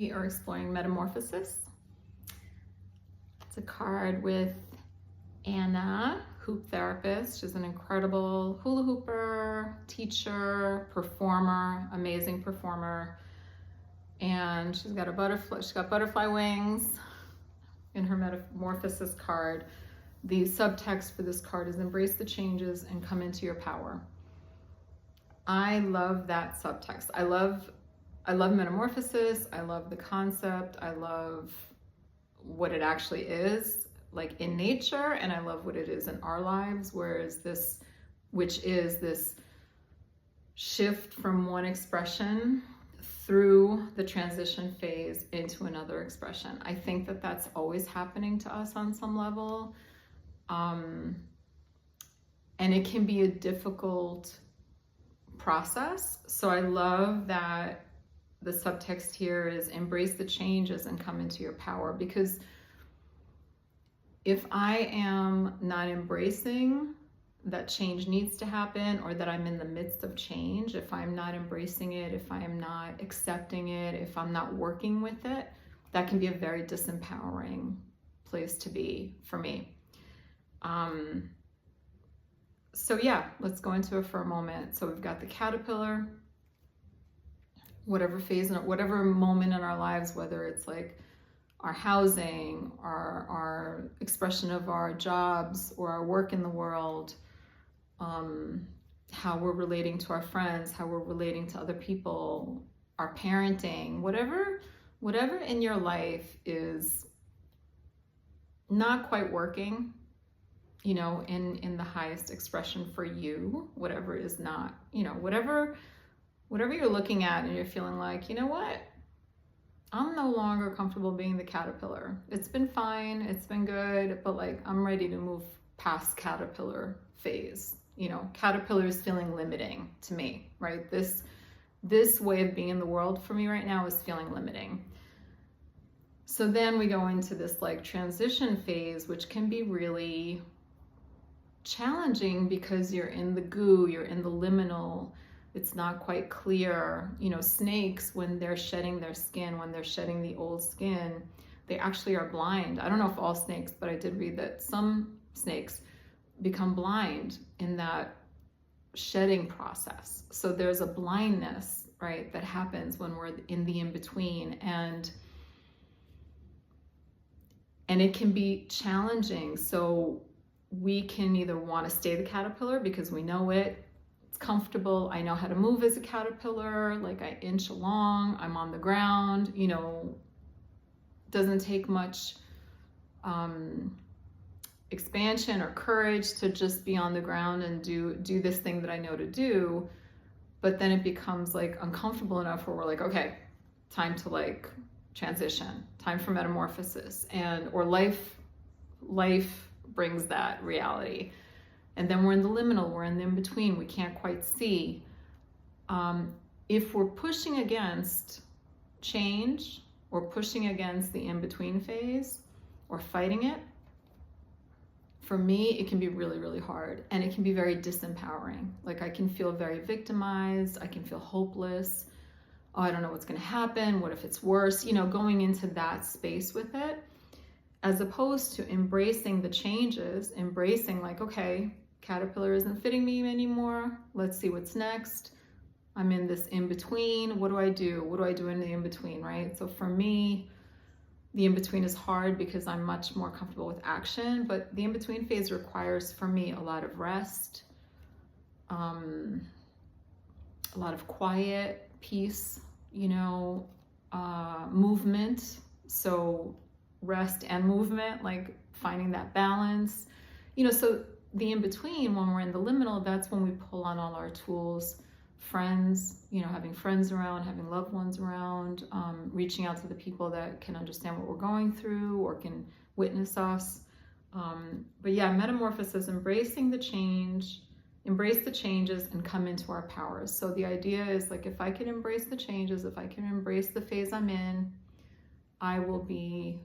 We are exploring Metamorphosis. It's a card with Anna, hoop therapist. She's an incredible hula hooper, teacher, performer, amazing performer. And she's got butterfly wings in her Metamorphosis card. The subtext for this card is embrace the changes and come into your power. I love that subtext. I love Metamorphosis. I love the concept. I love what it actually is like in nature, and I love what it is in our lives, which is this shift from one expression through the transition phase into another expression. I think that that's always happening to us on some level. And it can be a difficult process. So I love that the subtext here is embrace the changes and come into your power, because if I am not embracing that change needs to happen, or that I'm in the midst of change, if I'm not embracing it, if I am not accepting it, if I'm not working with it, that can be a very disempowering place to be for me. So yeah, let's go into it for a moment. So we've got the caterpillar, whatever phase, whatever moment in our lives, whether it's like our housing, our expression of our jobs or our work in the world, how we're relating to our friends, how we're relating to other people, our parenting, whatever in your life is not quite working, in the highest expression for you, whatever is not, whatever you're looking at and you're feeling like, you know what, I'm no longer comfortable being the caterpillar. It's been fine, it's been good, but like I'm ready to move past caterpillar phase. Caterpillar is feeling limiting to me, right? This way of being in the world for me right now is feeling limiting. So then we go into this like transition phase, which can be really challenging because you're in the goo, you're in the liminal. It's not quite clear. Snakes, when they're shedding their skin, when they're shedding the old skin, they actually are blind. I don't know if all snakes, but I did read that some snakes become blind in that shedding process. So there's a blindness, right, that happens when we're in the in-between, and it can be challenging. So we can either want to stay the caterpillar because we know it's comfortable. I know how to move as a caterpillar. Like I inch along, I'm on the ground, doesn't take much expansion or courage to just be on the ground and do this thing that I know to do. But then it becomes like uncomfortable enough where we're like, okay, time to like transition, time for metamorphosis, or life brings that reality. And then we're in the liminal, we're in the in-between, we can't quite see. If we're pushing against change or pushing against the in-between phase or fighting it, for me, it can be really, really hard, and it can be very disempowering. Like I can feel very victimized, I can feel hopeless. Oh, I don't know what's gonna happen, what if it's worse? Going into that space with it, as opposed to embracing the changes, embracing like, okay, caterpillar isn't fitting me anymore. Let's see what's next. I'm in this in-between. What do I do? What do I do in the in-between, right? So for me, the in-between is hard because I'm much more comfortable with action, but the in-between phase requires for me a lot of rest, a lot of quiet, peace, movement. So rest and movement, like finding that balance, so the in-between, when we're in the liminal, that's when we pull on all our tools, friends, having friends around, having loved ones around, reaching out to the people that can understand what we're going through or can witness us. But yeah, metamorphosis, embracing the change, embrace the changes and come into our powers. So the idea is like, if I can embrace the changes, if I can embrace the phase I'm in, I will be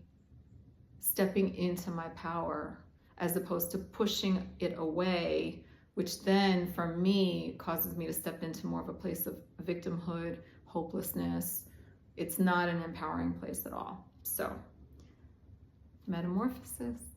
stepping into my power, as opposed to pushing it away, which then for me causes me to step into more of a place of victimhood, hopelessness, it's not an empowering place at all. So, Metamorphosis.